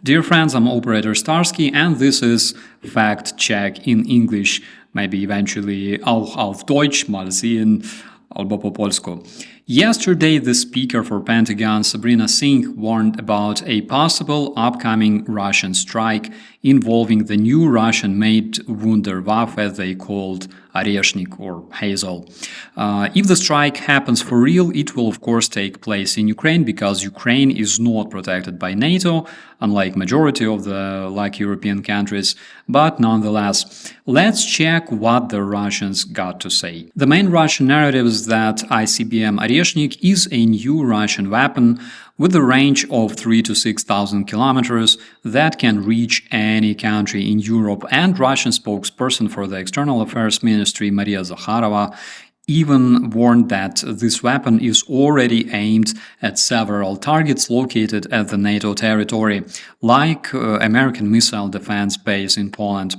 Dear friends, I'm Operator Starsky, and this is Fact Check in English. Maybe eventually auch auf Deutsch, mal sehen, albo po polsku. Yesterday, the speaker for Pentagon, Sabrina Singh, warned about a possible upcoming Russian strike involving the new Russian-made Wunderwaffe they called Oreshnik or Hazel. If the strike happens for real, it will of course take place in Ukraine because Ukraine is not protected by NATO, unlike majority of the European countries. But nonetheless, let's check what the Russians got to say. The main Russian narrative is that ICBM Oreshnik is a new Russian weapon with a range of 3,000 to 6,000 kilometers that can reach any country in Europe, and Russian spokesperson for the External Affairs Ministry, Maria Zakharova, even warned that this weapon is already aimed at several targets located at the NATO territory, like American missile defense base in Poland.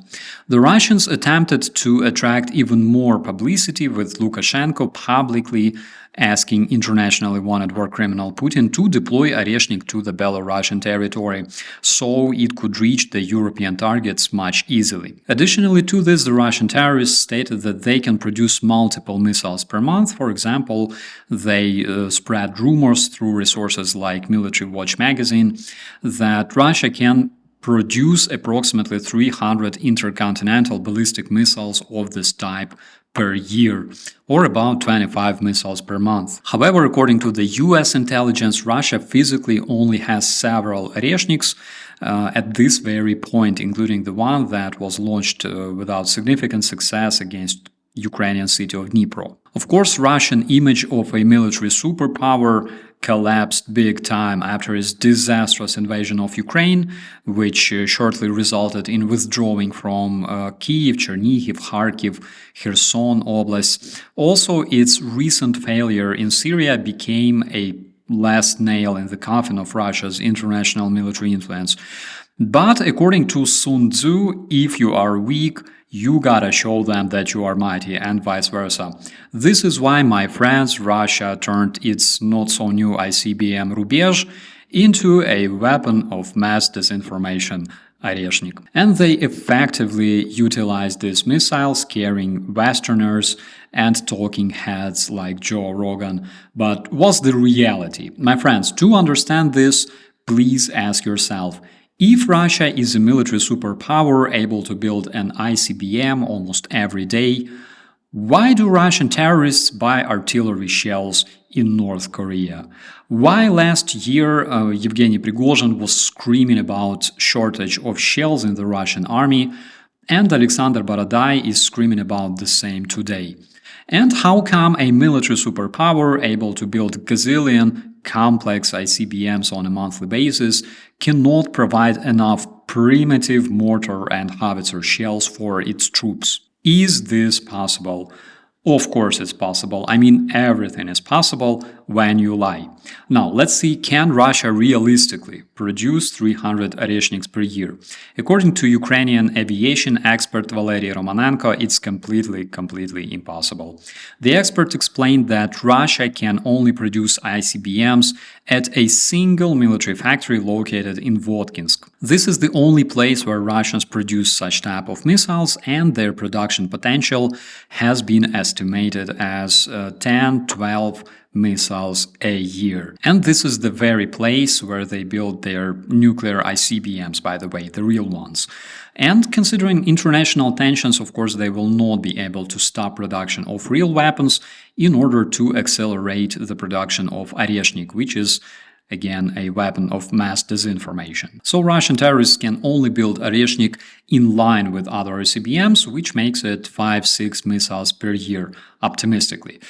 The Russians attempted to attract even more publicity, with Lukashenko publicly asking internationally wanted war criminal Putin to deploy Oreshnik to the Belarusian territory, so it could reach the European targets much easily. Additionally to this, the Russian terrorists stated that they can produce multiple missiles per month. For example, they spread rumors through resources like Military Watch magazine that Russia can produce approximately 300 intercontinental ballistic missiles of this type per year, or about 25 missiles per month. However, according to the US intelligence, Russia physically only has several Oreshniks at this very point, including the one that was launched without significant success against Ukrainian city of Dnipro. Of course, Russian image of a military superpower collapsed big time after its disastrous invasion of Ukraine, which shortly resulted in withdrawing from Kyiv, Chernihiv, Kharkiv, Kherson Oblast. Also, its recent failure in Syria became a last nail in the coffin of Russia's international military influence. But according to Sun Tzu, if you are weak, you gotta show them that you are mighty, and vice versa. This is why, my friends, Russia turned its not-so-new ICBM Rubizh into a weapon of mass disinformation, Oreshnik. And they effectively utilized these missiles, scaring Westerners and talking heads like Joe Rogan. But what's the reality? My friends, to understand this, please ask yourself, if Russia is a military superpower able to build an ICBM almost every day, why do Russian terrorists buy artillery shells in North Korea? Why last year Yevgeny Prigozhin was screaming about shortage of shells in the Russian army, and Alexander Borodai is screaming about the same today? And how come a military superpower able to build gazillion complex ICBMs on a monthly basis cannot provide enough primitive mortar and howitzer shells for its troops? Is this possible? Of course it's possible. I mean, everything is possible when you lie. Now, let's see, can Russia realistically produce 300 Oreshniks per year? According to Ukrainian aviation expert Valery Romanenko, it's completely impossible. The expert explained that Russia can only produce ICBMs at a single military factory located in Votkинsk. This is the only place where Russians produce such type of missiles, and their production potential has been estimated as 10-12 missiles a year. And this is the very place where they build their nuclear ICBMs, by the way, the real ones. And considering international tensions, of course, they will not be able to stop production of real weapons in order to accelerate the production of Oreshnik, which is again a weapon of mass disinformation. So Russian terrorists can only build Oreshnik in line with other ICBMs, which makes it 5-6 missiles per year, optimistically,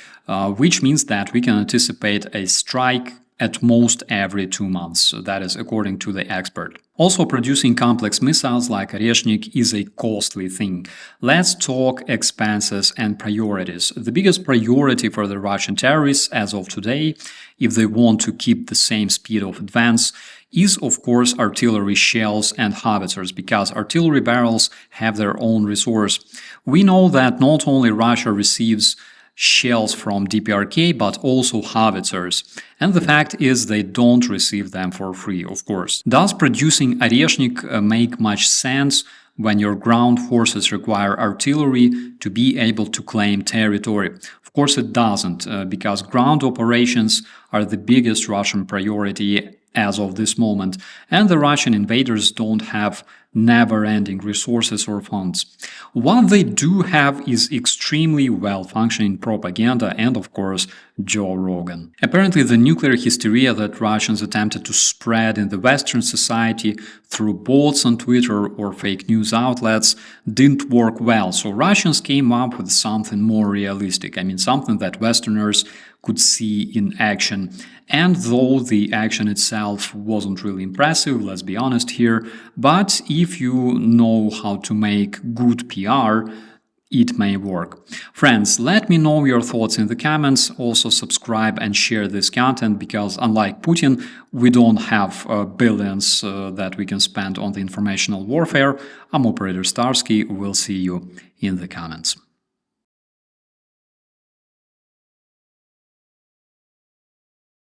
which means that we can anticipate a strike at most every 2 months. That is according to the expert. Also, producing complex missiles like Oreshnik is a costly thing. Let's talk expenses and priorities. The biggest priority for the Russian terrorists as of today, if they want to keep the same speed of advance, is of course artillery shells and howitzers, because artillery barrels have their own resource. We know that not only Russia receives shells from DPRK, but also howitzers. And the fact is they don't receive them for free, of course. Does producing Oreshnik make much sense when your ground forces require artillery to be able to claim territory? Of course it doesn't, because ground operations are the biggest Russian priority as of this moment, and the Russian invaders don't have never-ending resources or funds. What they do have is extremely well-functioning propaganda and, of course, Joe Rogan. Apparently, the nuclear hysteria that Russians attempted to spread in the Western society through bots on Twitter or fake news outlets didn't work well, so Russians came up with something more realistic. I mean, something that Westerners could see in action. And though the action itself wasn't really impressive, let's be honest here, but if you know how to make good PR, it may work. Friends, let me know your thoughts in the comments. Also subscribe and share this content, because unlike Putin, we don't have billions that we can spend on the informational warfare. I'm Operator Starsky. We'll see you in the comments.